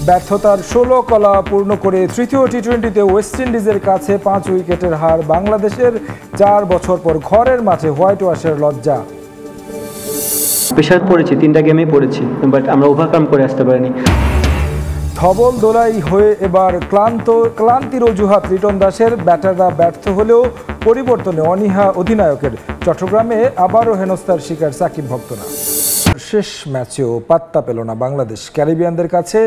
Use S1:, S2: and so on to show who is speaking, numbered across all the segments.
S1: ব্যর্থতার ১৬ কলা পূর্ণ করে তৃতীয় টি-20তে ওয়েস্ট ইন্ডিজের কাছে ৫ উইকেটের হার বাংলাদেশের। ৪ বছর পর ঘরের মাঠে হোয়াইট ওয়াশের লজ্জা।
S2: প্রেশার পড়েছি, 3টা গেমেই পড়েছি, বাট আমরা ওভারকাম করে আসতে পারিনি।
S1: ধবল দোলাই হয়ে এবার ক্লান্তির অজুহাত লিটন দাসের। ব্যাটাররা ব্যর্থ হলেও পরিবর্তনে অনীহা অধিনায়কের। চট্টগ্রামে আবারও হেনস্থার শিকার সাকিব ভক্তরা। শেষ ম্যাচেও পাত্তা পেল না বাংলাদেশ। ক্যারিবিয়ানদের কাছে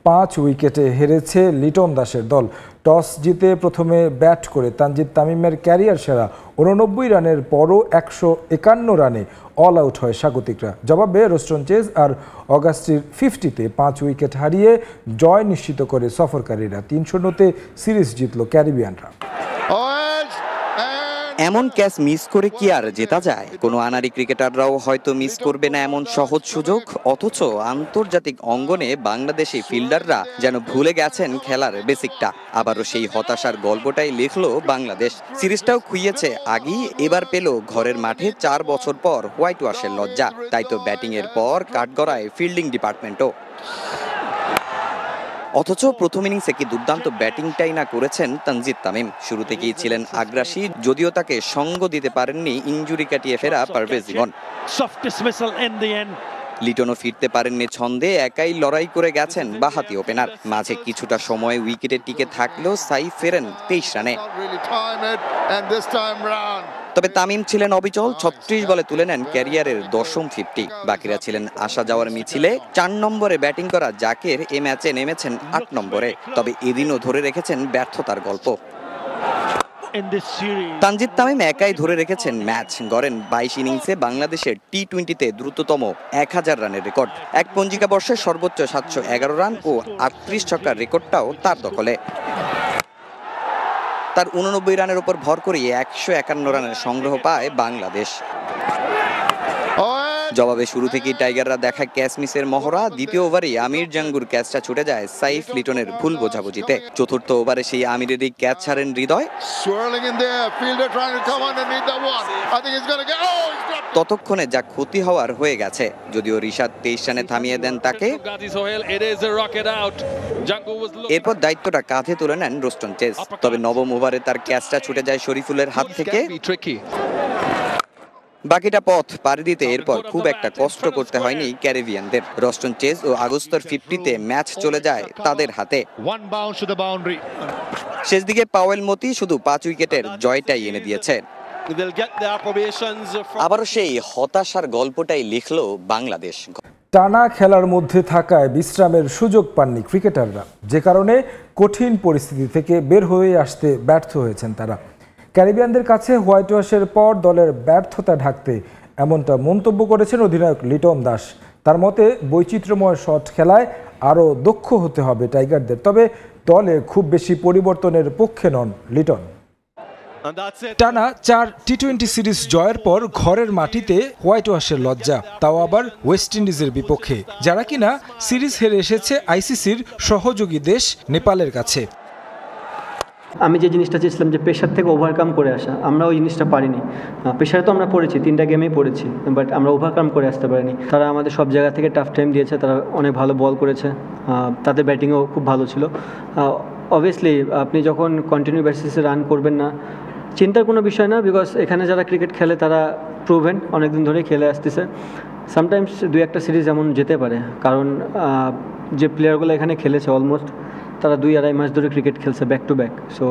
S1: 5 উইকেটে হেরেছে লিটন দাসের দল। টস জিতে প্রথমে ব্যাট করে তানজিদ তামিমের ক্যারিয়ার সেরা 89 রানের পরও 151 রানে অল আউট হয় স্বাগতিকরা। জবাবে রোস্টন চেজ আর অগাস্টির 50-তে 5 উইকেট হারিয়ে জয় নিশ্চিত করে সফরকারীরা। 3-0-তে সিরিজ জিতল ক্যারিবিয়ানরা।
S3: এমন ক্যাচ মিস করে কি আর জেতা যায়? কোনো আনারি ক্রিকেটাররাও হয়তো মিস করবে না এমন সহজ সুযোগ। অথচ আন্তর্জাতিক অঙ্গনে বাংলাদেশি ফিল্ডাররা যেন ভুলে গেছেন খেলার বেসিকটা। আবারও সেই হতাশার গল্পটাই লিখলো বাংলাদেশ। সিরিজটাও খুইয়েছে আগেই, এবার পেল ঘরের মাঠে 4 বছর পর হোয়াইট ওয়াশের লজ্জা। তাই তো ব্যাটিংয়ের পর কাঠগড়ায় ফিল্ডিং ডিপার্টমেন্টও। অথচ প্রথম ইনিংসে কি দুর্দান্ত ব্যাটিংটাই না করেছেন তানজিদ তামিম। শুরু থেকেই ছিলেন আগ্রাসী, যদিও তাকে সঙ্গ দিতে পারেননি ইনজুরি কাটিয়ে ফেরা পারভেজ ইমন। লিটনও ফিরতে পারেননি ছন্দে, একাই লড়াই করে গেছেন বাঁহাতি ওপেনার। মাঝে কিছুটা সময় উইকেটে টিকে থাকলেও সাইফ ফেরেন 23 রানে। তবে তামিম ছিলেন অবিচল, 36 বলে তুলে নেন ক্যারিয়ারের 10ম 50। বাকিরা ছিলেন আসা যাওয়ার মিছিলে। 4 নম্বরে ব্যাটিং করা জাকের এ ম্যাচে নেমেছেন 8 নম্বরে। তবে এদিনও ধরে রেখেছেন ব্যর্থতার গল্প। তানজিদ তামিম একাই ধরে রেখেছেন ম্যাচ, গড়েন 22 ইনিংসে বাংলাদেশের টি-20তে দ্রুততম 1000 রানের রেকর্ড। এক পঞ্জিকা বর্ষে সর্বোচ্চ 711 রান ও 38 ছক্কার রেকর্ডটাও তার দখলে। তার 89 রানের উপর ভর করে 151 রানের সংগ্রহ পায় বাংলাদেশ। জবাবে শুরু থেকেই টাইগাররা দেখা ক্যাচ মিসের মহড়া। দ্বিতীয় ওভারেই আমির জাঙ্গুর ক্যাচটা ছুটে যায় সাইফ লিটনের ভুল বোঝাবুঝিতে। চতুর্থ ওভারে সেই আমিরেরই ক্যাচ ছাড়েন হৃদয়। ততক্ষণে যা ক্ষতি হওয়ার হয়ে গেছে, যদিও রিশাদ 23 রানে থামিয়ে দেন তাকে। এরপর দায়িত্বটা কাঁধে তুলে নেন রোস্টন চেজ। তবে নবম ওভারে তার ক্যাচটা ছুটে যায় শরীফুলের হাত থেকে। বাকিটা পথ পাড়ি দিতে এরপর খুব একটা কষ্ট করতে হয়নি ক্যারিবিয়ানদের। রোস্টন চেজ ও আগস্টর 50-তে ম্যাচ চলে যায় তাদের হাতে। শেষ দিকে পাওয়েল মতি শুধু 5 উইকেটের জয়টাই এনে দিয়েছে। আবারও সেই হতাশার গল্পটাই লিখলো বাংলাদেশ।
S1: টানা খেলার মধ্যে থাকায় বিশ্রামের সুযোগ পাননি ক্রিকেটাররা, যে কারণে কঠিন পরিস্থিতি থেকে বের হয়ে আসতে ব্যর্থ হয়েছেন তারা। ক্যারিবিয়ানদের কাছে হোয়াইট ওয়াশের পর দলের ব্যর্থতা ঢাকতে এমনটা মন্তব্য করেছেন অধিনায়ক লিটন দাস। তার মতে বৈচিত্র্যময় শট খেলায় আরও দক্ষ হতে হবে টাইগারদের। তবে দলে খুব বেশি পরিবর্তনের পক্ষে নন লিটন। টানা 4 টি-20 সিরিজ জয়ের পর ঘরের মাটিতে হোয়াইট ওয়াশের লজ্জা, তাও আবার ওয়েস্ট ইন্ডিজের বিপক্ষে, যারা কিনা সিরিজ হেরে এসেছে আইসিসির সহযোগী দেশ নেপালের কাছে।
S2: আমি যে জিনিসটা চেয়েছিলাম যে প্রেশার থেকে ওভারকাম করে আসা, আমরা ওই জিনিসটা পারিনি। প্রেশারে তো আমরা পড়েছি, 3টা গেমেই পড়েছি, বাট আমরা ওভারকাম করে আসতে পারিনি। তারা আমাদের সব জায়গা থেকে টাফ টাইম দিয়েছে, তারা অনেক ভালো বল করেছে, তাদের ব্যাটিংও খুব ভালো ছিল। অবভিয়াসলি আপনি যখন কন্টিনিউ বেসিসে রান করবেন না, চিন্তার কোনো বিষয় না, বিকজ এখানে যারা ক্রিকেট খেলে তারা প্রুভেন, অনেকদিন ধরেই খেলে আসতেছে। সামটাইমস 2-1টা সিরিজ এমন যেতে পারে, কারণ যে প্লেয়ারগুলো এখানে খেলেছে অলমোস্ট তারা 2-2.5 মাস ধরে ক্রিকেট খেলছে ব্যাক টু ব্যাক। সো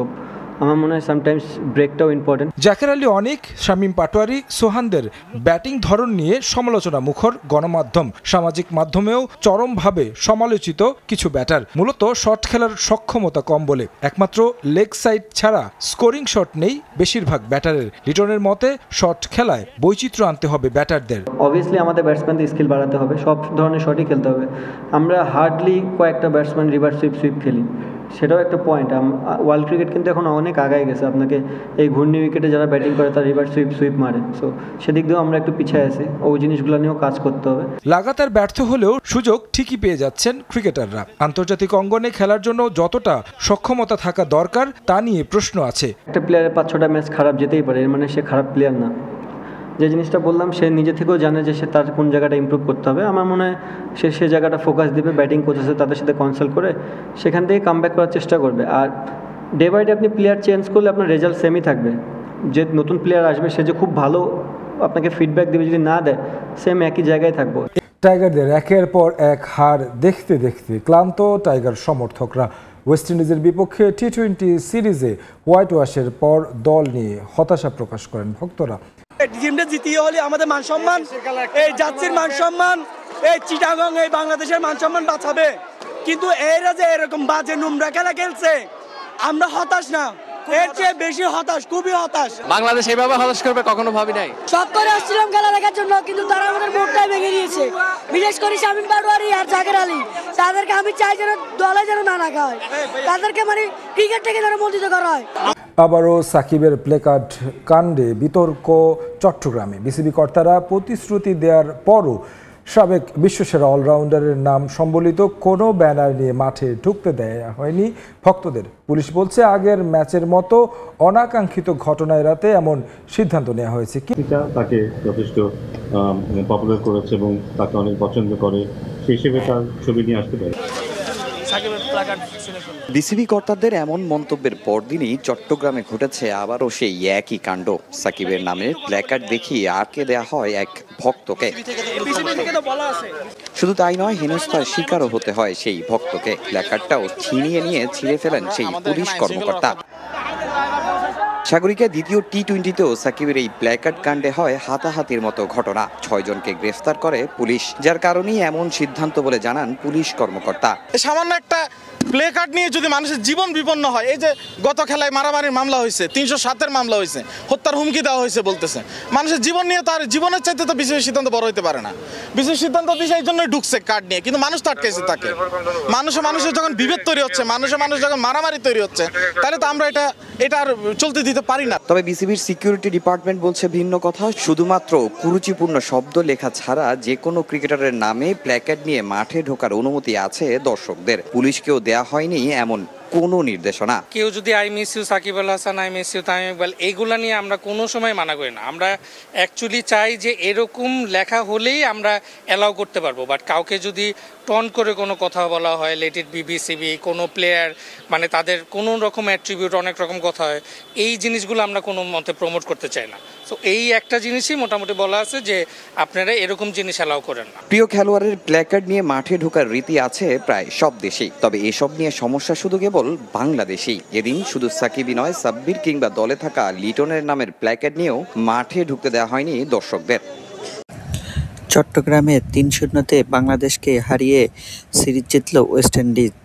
S2: আমার মনে হয় সামটাইমস ব্রেকটাও ইম্পর্টেন্ট।
S1: জাকের আলী অনিক, শামীম পাটোয়ারি, সোহানদের ব্যাটিং ধরন নিয়ে সমালোচনা মুখর গণমাধ্যম। সামাজিক মাধ্যমেও চরমভাবে সমালোচিত কিছু ব্যাটার। মূলত শট খেলার সক্ষমতা কম বলে, একমাত্র লেগ সাইড ছাড়া স্কোরিং শট নেই বেশিরভাগ ব্যাটারের। লিটনের মতে শট খেলায় বৈচিত্র্য আনতে হবে ব্যাটারদের।
S2: অবভিয়াসলি আমাদের ব্যাটসম্যানদের স্কিল বাড়াতে হবে, সব ধরনের শটই খেলতে হবে। আমরা হার্ডলি কয়েকটা ব্যাটসম্যান রিভার্স সুইপ খেলি, সেটাও একটা পয়েন্ট। ওয়ার্ল্ড ক্রিকেট কিন্তু এখন অনেক আগায় গেছে। আপনাকে এই ঘূর্ণি উইকেটে যারা ব্যাটিং করে তারা রিভার্স সুইপ মারে, সো সেদিক দিয়েও আমরা একটু পিছিয়ে আছি। ওই জিনিসগুলো নিয়েও কাজ করতে হবে।
S1: লাগাতার ব্যর্থ হলেও সুযোগ ঠিকই পেয়ে যাচ্ছেন ক্রিকেটাররা। আন্তর্জাতিক অঙ্গনে খেলার জন্য যতটা সক্ষমতা থাকা দরকার তা নিয়ে প্রশ্ন আছে।
S2: একটা প্লেয়ারের 5-6টা ম্যাচ খারাপ যেতেই পারে, এর মানে সে খারাপ প্লেয়ার না। যে জিনিসটা বললাম সে নিজে থেকেও জানে যে সে তার কোন জায়গাটা ইমপ্রুভ করতে হবে। আমার মনে হয় সে জায়গাটা ফোকাস দিবে, ব্যাটিং কোচ আছে তাদের সাথে কনসাল্ট করে সেখান থেকে কামব্যাক করার চেষ্টা করবে। আর ডে বাই ডে আপনি প্লেয়ার চেঞ্জ করলে আপনার রেজাল্ট সেমই থাকবে। যে নতুন প্লেয়ার আসবে সে যে খুব ভালো আপনাকে ফিডব্যাক দেবে, যদি না দেয় সেম একই জায়গায় থাকবো।
S1: টাইগারদের একের পর এক হার দেখতে দেখতে ক্লান্ত টাইগার সমর্থকরা। ওয়েস্ট ইন্ডিজের বিপক্ষে টি-20 সিরিজে হোয়াইট ওয়াশের পর দল নিয়ে হতাশা প্রকাশ করেন ভক্তরা।
S4: টিমটা জিতিয়ে হলে আমাদের মান সম্মান, এই জাতির মান সম্মান, এই চিটাগং, এই বাংলাদেশের মান সম্মান বাঁচাবে। কিন্তু এরা যে এরকম বাজে নোংরা খেলা খেলছে, আমরা হতাশ না, এর চেয়ে বেশি হতাশ, খুবই হতাশ।
S5: বাংলাদেশ এইভাবে হতাশ করবে কখনো ভাবি নাই।
S6: সব করে আসছিলাম খেলা দেখার জন্য, কিন্তু তারা আমাদের মুখটাই ভেঙে দিয়েছে। বিশেষ করে শামীম পাটোয়ারি আর জাকের আলী, তাদেরকে আমি চাই যেন দলে যেন না রাখা হয়, তাদেরকে মানে ক্রিকেট থেকে যেন বঞ্চিত করা হয়।
S1: আবারও সাকিবের প্লেকার্ড কাণ্ডে বিতর্ক চট্টগ্রামে। বিসিবি কর্তারা প্রতিশ্রুতি দেওয়ার পরও সাবেক বিশ্বসেরা অলরাউন্ডারের নাম সম্বলিত কোনো ব্যানার নিয়ে মাঠে ঢুকতে দেয়া হয়নি ভক্তদের। পুলিশ বলছে আগের ম্যাচের মতো অনাকাঙ্ক্ষিত ঘটনা এড়াতে এমন সিদ্ধান্ত নেওয়া হয়েছে।
S7: তাকে যথেষ্ট পপুলার করেছে এবং তাকে অনেক পছন্দ করে, সেই হিসেবে তার ছবি নিয়ে আসতে পারে।
S3: বিসিবি কর্তাদের এমন মন্তব্যের পরদিনই চট্টগ্রামে ঘটেছে আবারও সেই একই কাণ্ড। সাকিবের নামে প্ল্যাকার্ড দেখিয়ে আটকে দেয়া হয় এক ভক্তকে। শুধু তাই নয়, হেনস্থার শিকারও হতে হয় সেই ভক্তকে। প্ল্যাকার্ডটাও ছিনিয়ে নিয়ে ছিঁড়ে ফেলেন সেই পুলিশ কর্মকর্তা। সাগরিকা দ্বিতীয় টি-20তেও সাকিবের এই প্ল্যাকার্ড কাণ্ডে হয় হাতাহাতির মতো ঘটনা। 6 জনকে গ্রেফতার করে পুলিশ, যার কারণেই এমন সিদ্ধান্ত বলে জানান পুলিশ কর্মকর্তা।
S8: সামান্য একটা প্লে কার্ড নিয়ে যদি মানুষের জীবন বিপন্ন হয়, এই যে গত খেলায় মারামারির মামলা হয়েছে, 307-এর মামলা হয়েছে, হত্যার হুমকি দেওয়া হয়েছে বলতেছে, মানুষের জীবন নিয়ে তার জীবনের চাইতে তো বিশেষ সিদ্ধান্ত বড় হইতে পারে না। বিশেষ সিদ্ধান্ত দিয়েছে এই জন্যই ঢুকছে কার্ড নিয়ে, কিন্তু মানুষ তো আটকেছে তাকে। মানুষের যখন বিভেদ তৈরি হচ্ছে, মানুষ যখন মারামারি তৈরি হচ্ছে, তাহলে তো আমরা এটা আর চলতে দিতে পারি না।
S3: তবে বিসিবির সিকিউরিটি ডিপার্টমেন্ট বলছে ভিন্ন কথা। শুধুমাত্র কুরুচিপূর্ণ শব্দ লেখা ছাড়া যে কোনো ক্রিকেটারের নামে প্ল্যাকার্ড নিয়ে মাঠে ঢোকার অনুমতি আছে দর্শকদের। পুলিশকেও দেয়া হয়নি এমন কোনো নির্দেশনা।
S5: কেউ যদি I miss you Shakib Al Hasan, I miss you Tamim Iqbal, এইগুলা নিয়ে আমরা কোনো সময় মানা করি না। আমরা অ্যাকচুয়ালি চাই যে এরকম লেখা হলেই আমরা অ্যালাউ করতে পারবো। বাট কাউকে যদি টন করে কোনো কথা বলা হয়, লেট ইট বিসিবি, কোনো প্লেয়ার মানে তাদের কোনো রকম অ্যাট্রিবিউট, অনেক রকম কথা হয়, এই জিনিসগুলো আমরা কোনো মতে প্রমোট করতে চাই না। সো এই একটা জিনিসই মোটামুটি বলা আছে যে আপনারা এরকম জিনিস অ্যালাউ করেন না।
S3: প্রিয় খেলোয়াড়ের প্ল্যাকার্ড নিয়ে মাঠে ঢোকার রীতি আছে প্রায় সব দেশেই। তবে এসব নিয়ে সমস্যা শুধু কেবল বাংলাদেশেই। এদিন শুধু সাকিবই নয়, সাব্বির কিংবা দলে থাকা লিটনের নামের প্ল্যাকার্ড নিয়েও মাঠে ঢুকতে দেওয়া হয়নি দর্শকদের।
S9: চট্টগ্রামে 3-0-তে বাংলাদেশকে হারিয়ে সিরিজ জিতল ওয়েস্ট ইন্ডিজ।